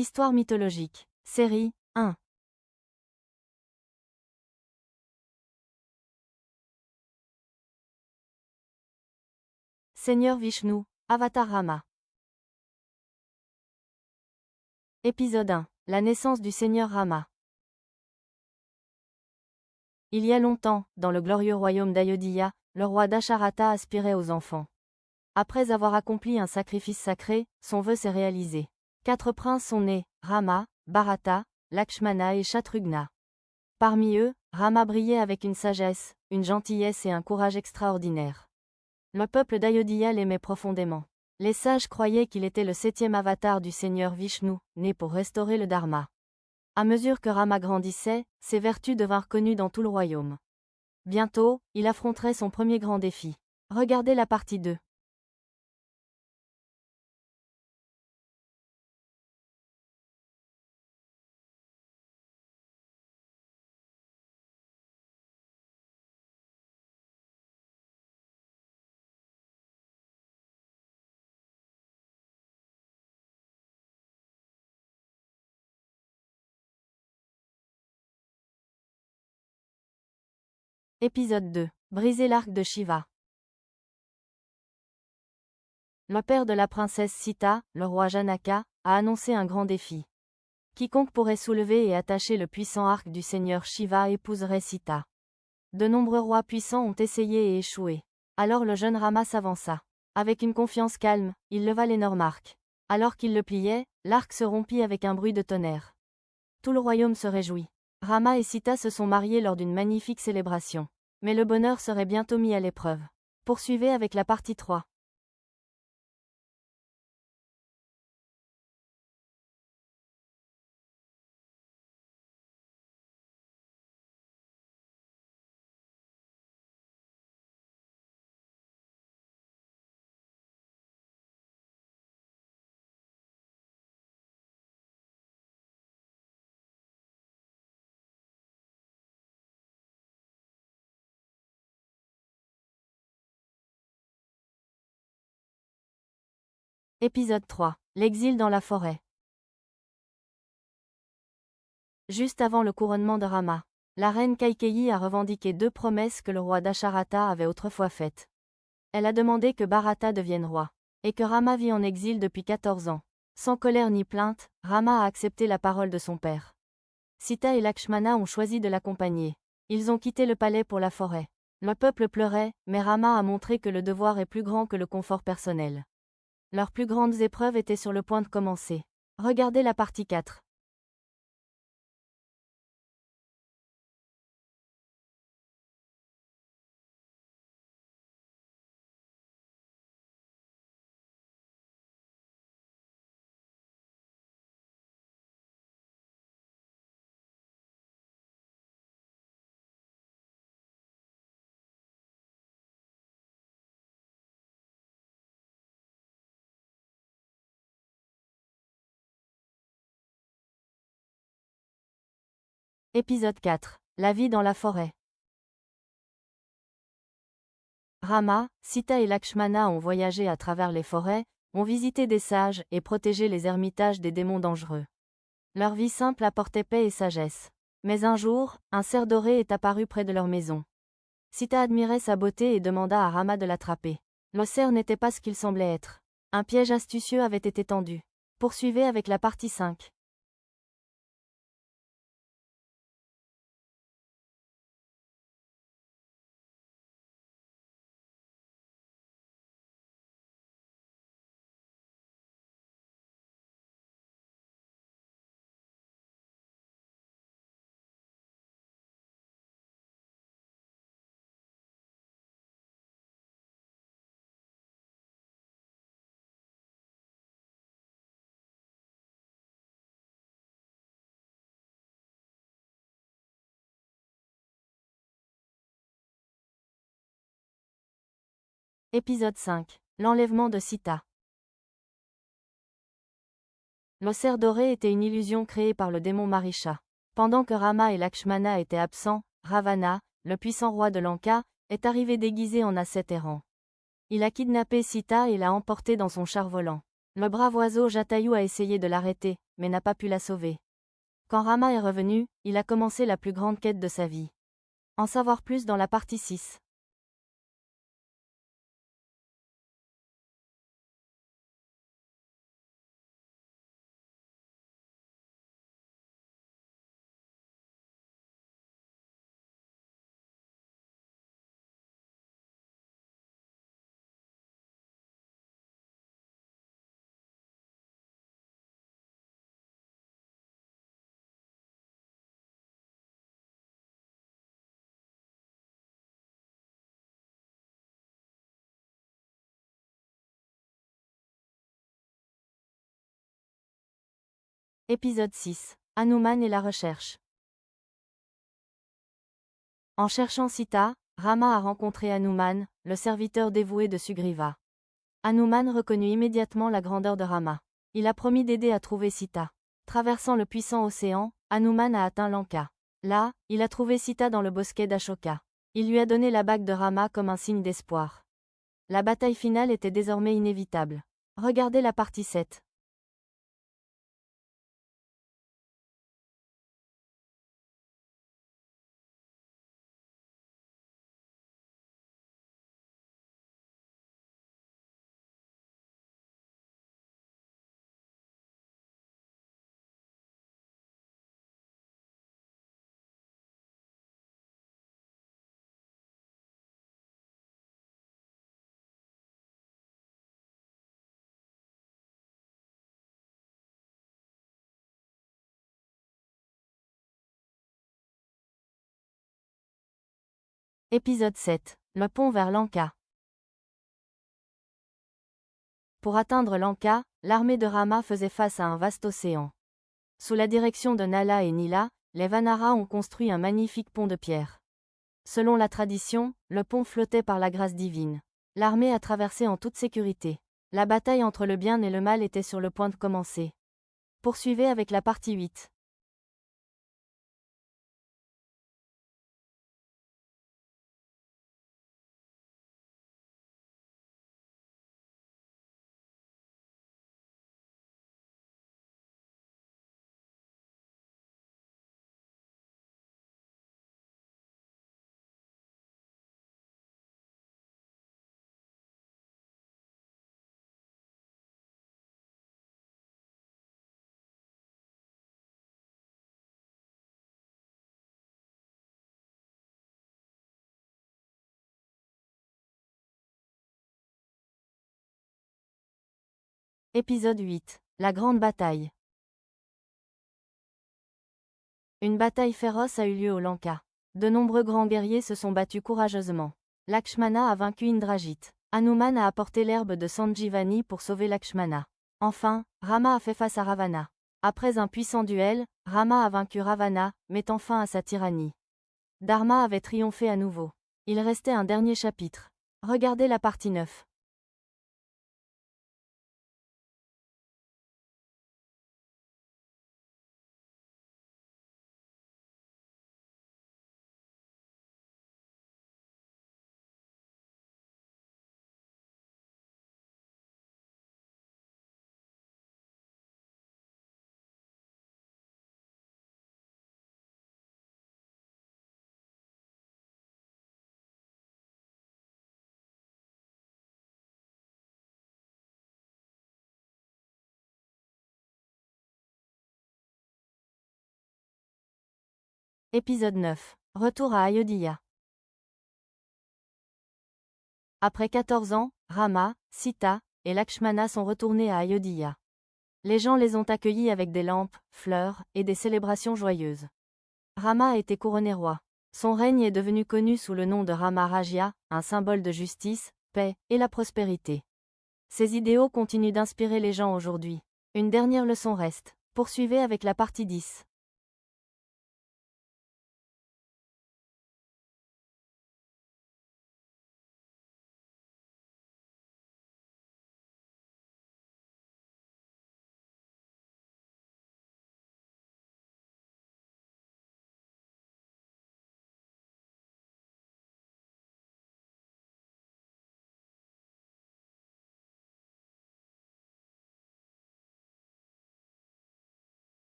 Histoire mythologique. Série 1. Seigneur Vishnu, Avatar Rama. Épisode 1. La naissance du Seigneur Rama. Il y a longtemps, dans le glorieux royaume d'Ayodhya, le roi Dasharatha aspirait aux enfants. Après avoir accompli un sacrifice sacré, son vœu s'est réalisé. 4 princes sont nés, Rama, Bharata, Lakshmana et Shatrughna. Parmi eux, Rama brillait avec une sagesse, une gentillesse et un courage extraordinaires. Le peuple d'Ayodhya l'aimait profondément. Les sages croyaient qu'il était le 7e avatar du Seigneur Vishnu, né pour restaurer le Dharma. À mesure que Rama grandissait, ses vertus devinrent connues dans tout le royaume. Bientôt, il affronterait son premier grand défi. Regardez la partie 2. Épisode 2. Briser l'arc de Shiva. Le père de la princesse Sita, le roi Janaka, a annoncé un grand défi. Quiconque pourrait soulever et attacher le puissant arc du seigneur Shiva épouserait Sita. De nombreux rois puissants ont essayé et échoué. Alors le jeune Rama s'avança. Avec une confiance calme, il leva l'énorme arc. Alors qu'il le pliait, l'arc se rompit avec un bruit de tonnerre. Tout le royaume se réjouit. Rama et Sita se sont mariés lors d'une magnifique célébration. Mais le bonheur serait bientôt mis à l'épreuve. Poursuivez avec la partie 3. Épisode 3. L'exil dans la forêt. Juste avant le couronnement de Rama, la reine Kaikeyi a revendiqué 2 promesses que le roi Dasharatha avait autrefois faites. Elle a demandé que Bharata devienne roi, et que Rama vit en exil depuis 14 ans. Sans colère ni plainte, Rama a accepté la parole de son père. Sita et Lakshmana ont choisi de l'accompagner. Ils ont quitté le palais pour la forêt. Le peuple pleurait, mais Rama a montré que le devoir est plus grand que le confort personnel. Leurs plus grandes épreuves étaient sur le point de commencer. Regardez la partie 4. Épisode 4. La vie dans la forêt. Rama, Sita et Lakshmana ont voyagé à travers les forêts, ont visité des sages et protégé les ermitages des démons dangereux. Leur vie simple apportait paix et sagesse. Mais un jour, un cerf doré est apparu près de leur maison. Sita admirait sa beauté et demanda à Rama de l'attraper. Le cerf n'était pas ce qu'il semblait être. Un piège astucieux avait été tendu. Poursuivez avec la partie 5. Épisode 5. L'enlèvement de Sita. Le cerf doré était une illusion créée par le démon Marisha. Pendant que Rama et Lakshmana étaient absents, Ravana, le puissant roi de Lanka, est arrivé déguisé en ascète errant. Il a kidnappé Sita et l'a emportée dans son char volant. Le brave oiseau Jatayu a essayé de l'arrêter, mais n'a pas pu la sauver. Quand Rama est revenu, il a commencé la plus grande quête de sa vie. En savoir plus dans la partie 6. Épisode 6. Hanuman et la recherche. En cherchant Sita, Rama a rencontré Hanuman, le serviteur dévoué de Sugriva. Hanuman reconnut immédiatement la grandeur de Rama. Il a promis d'aider à trouver Sita. Traversant le puissant océan, Hanuman a atteint Lanka. Là, il a trouvé Sita dans le bosquet d'Ashoka. Il lui a donné la bague de Rama comme un signe d'espoir. La bataille finale était désormais inévitable. Regardez la partie 7. Épisode 7. Le pont vers Lanka. Pour atteindre Lanka, l'armée de Rama faisait face à un vaste océan. Sous la direction de Nala et Nila, les Vanaras ont construit un magnifique pont de pierre. Selon la tradition, le pont flottait par la grâce divine. L'armée a traversé en toute sécurité. La bataille entre le bien et le mal était sur le point de commencer. Poursuivez avec la partie 8. Épisode 8. La grande bataille. Une bataille féroce a eu lieu au Lanka. De nombreux grands guerriers se sont battus courageusement. Lakshmana a vaincu Indrajit. Hanuman a apporté l'herbe de Sanjivani pour sauver Lakshmana. Enfin, Rama a fait face à Ravana. Après un puissant duel, Rama a vaincu Ravana, mettant fin à sa tyrannie. Dharma avait triomphé à nouveau. Il restait un dernier chapitre. Regardez la partie 9. Épisode 9. Retour à Ayodhya. Après 14 ans, Rama, Sita et Lakshmana sont retournés à Ayodhya. Les gens les ont accueillis avec des lampes, fleurs et des célébrations joyeuses. Rama a été couronné roi. Son règne est devenu connu sous le nom de Rama Rajya, un symbole de justice, paix et la prospérité. Ces idéaux continuent d'inspirer les gens aujourd'hui. Une dernière leçon reste. Poursuivez avec la partie 10.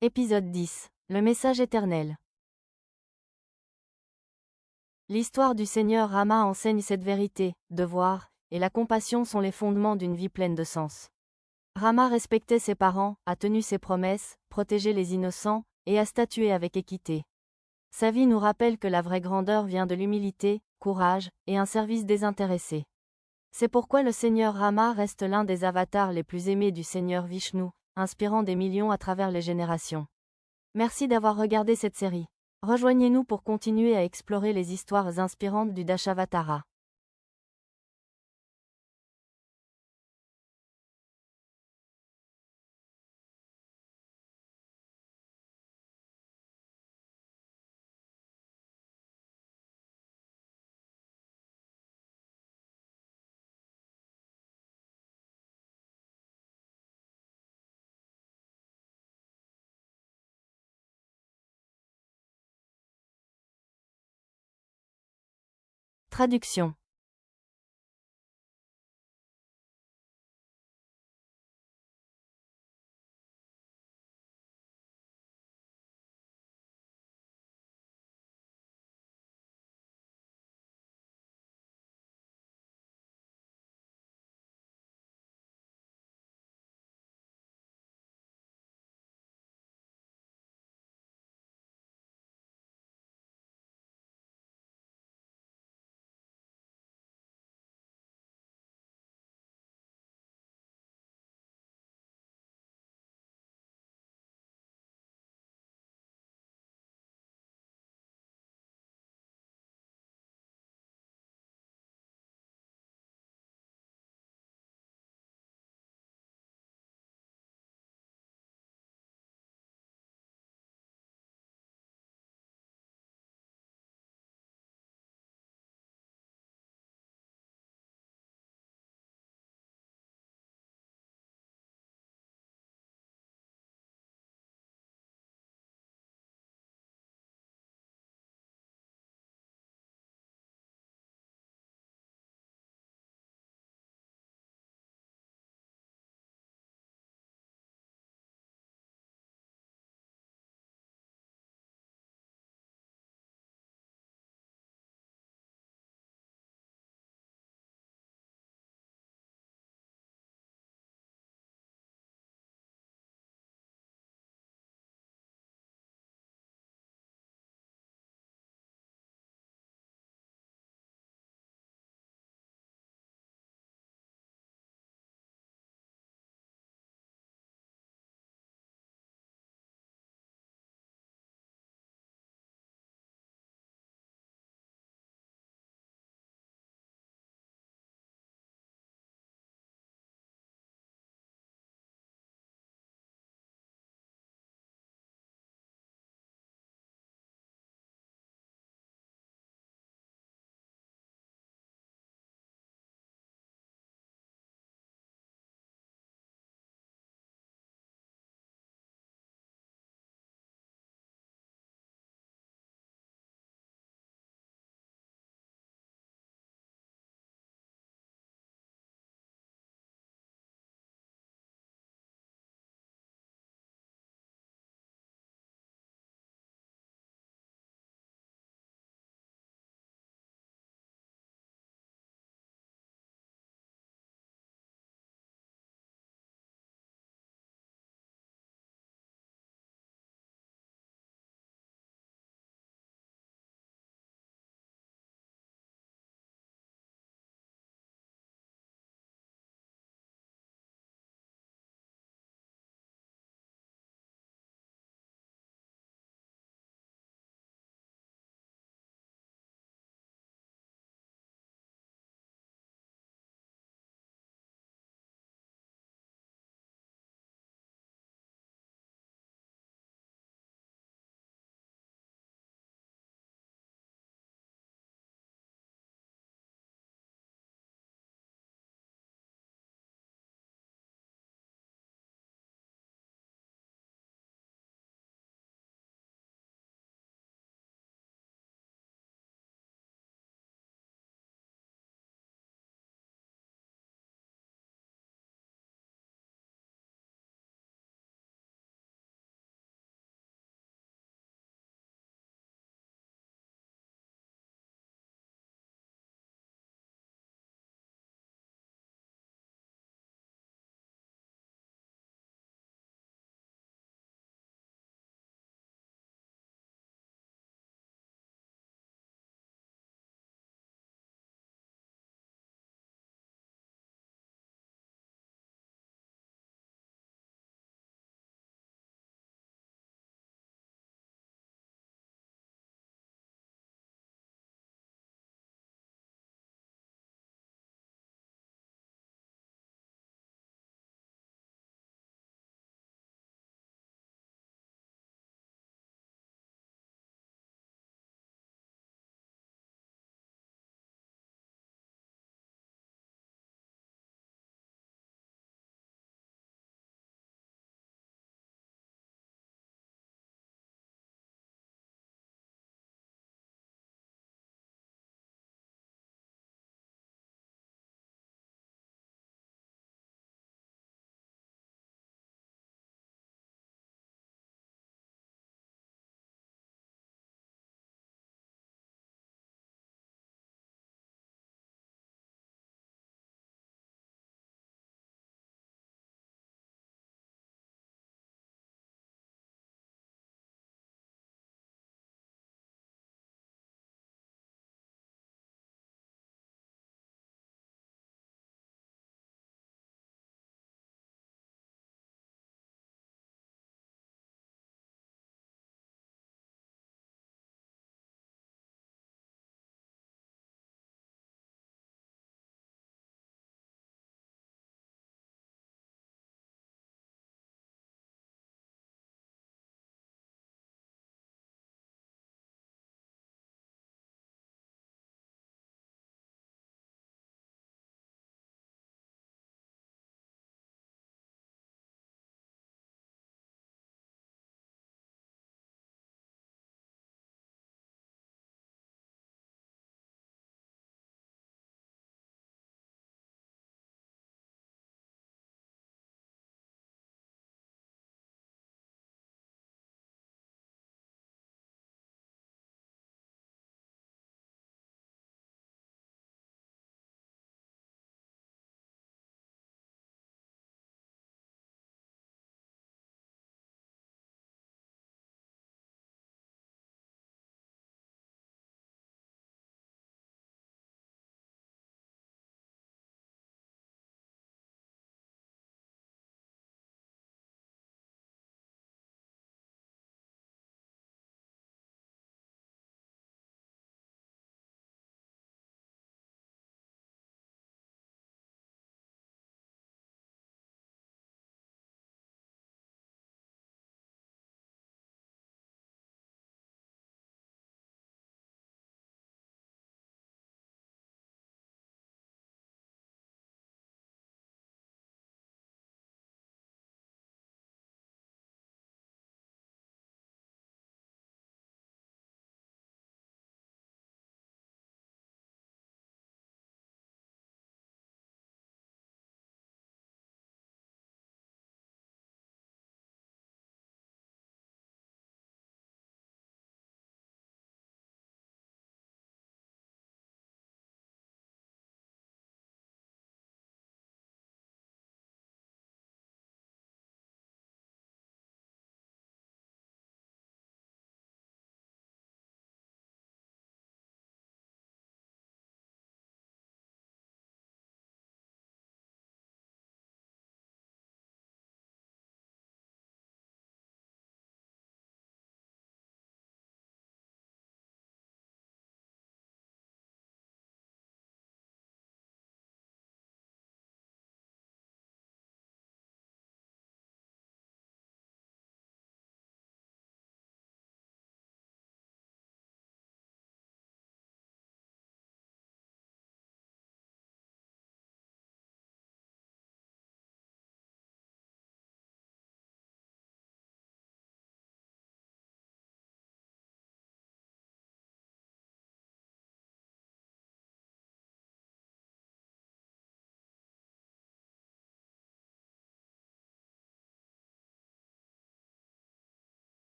Épisode 10. Le message éternel. L'histoire du Seigneur Rama enseigne cette vérité, devoir, et la compassion sont les fondements d'une vie pleine de sens. Rama respectait ses parents, a tenu ses promesses, protégé les innocents, et a statué avec équité. Sa vie nous rappelle que la vraie grandeur vient de l'humilité, courage, et un service désintéressé. C'est pourquoi le Seigneur Rama reste l'un des avatars les plus aimés du Seigneur Vishnu, inspirant des millions à travers les générations. Merci d'avoir regardé cette série. Rejoignez-nous pour continuer à explorer les histoires inspirantes du Dashavatara. Traduction.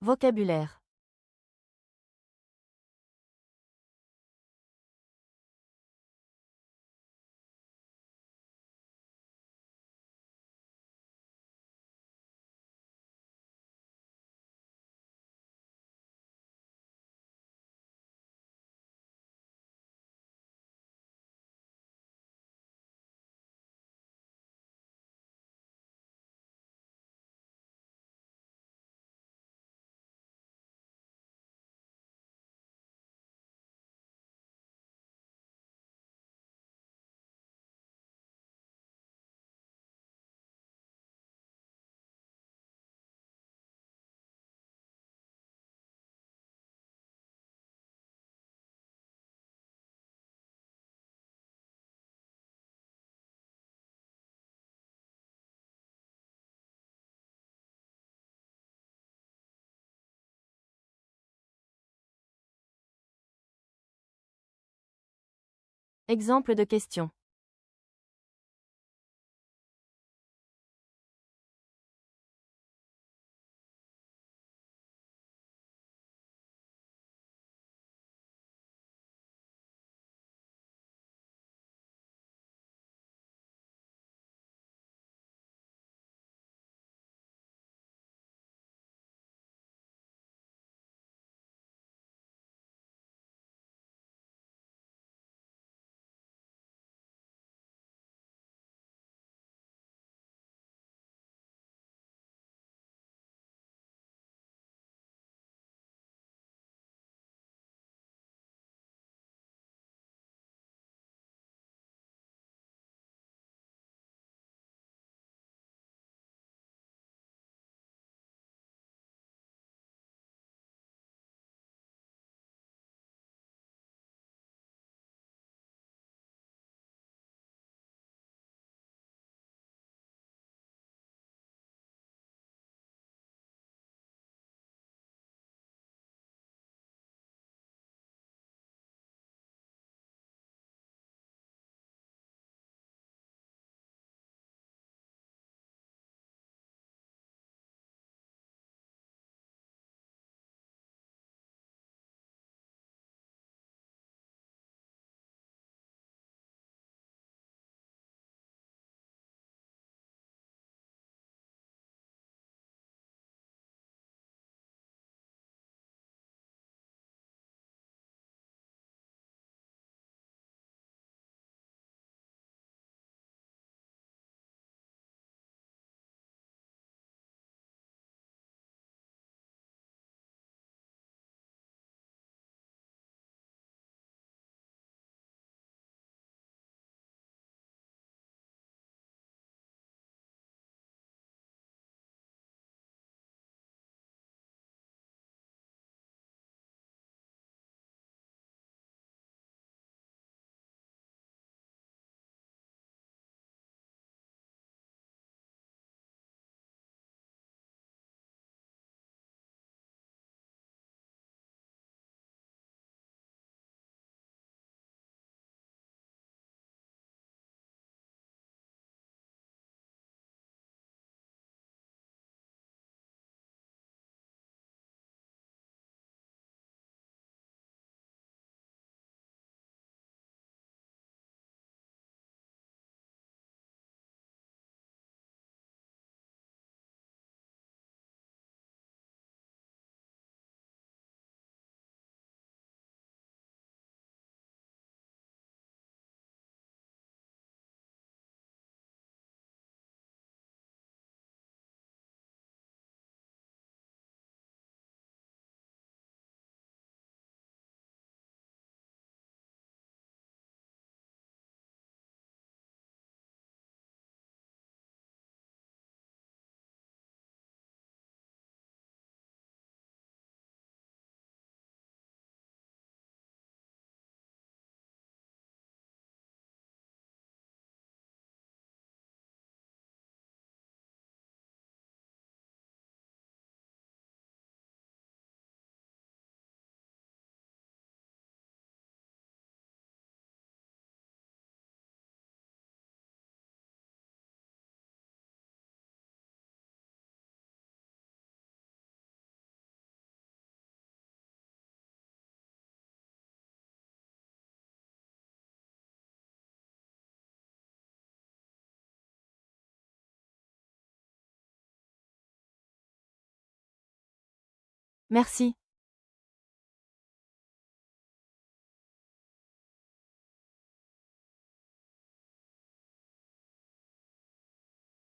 Vocabulaire. Exemple de question. Merci.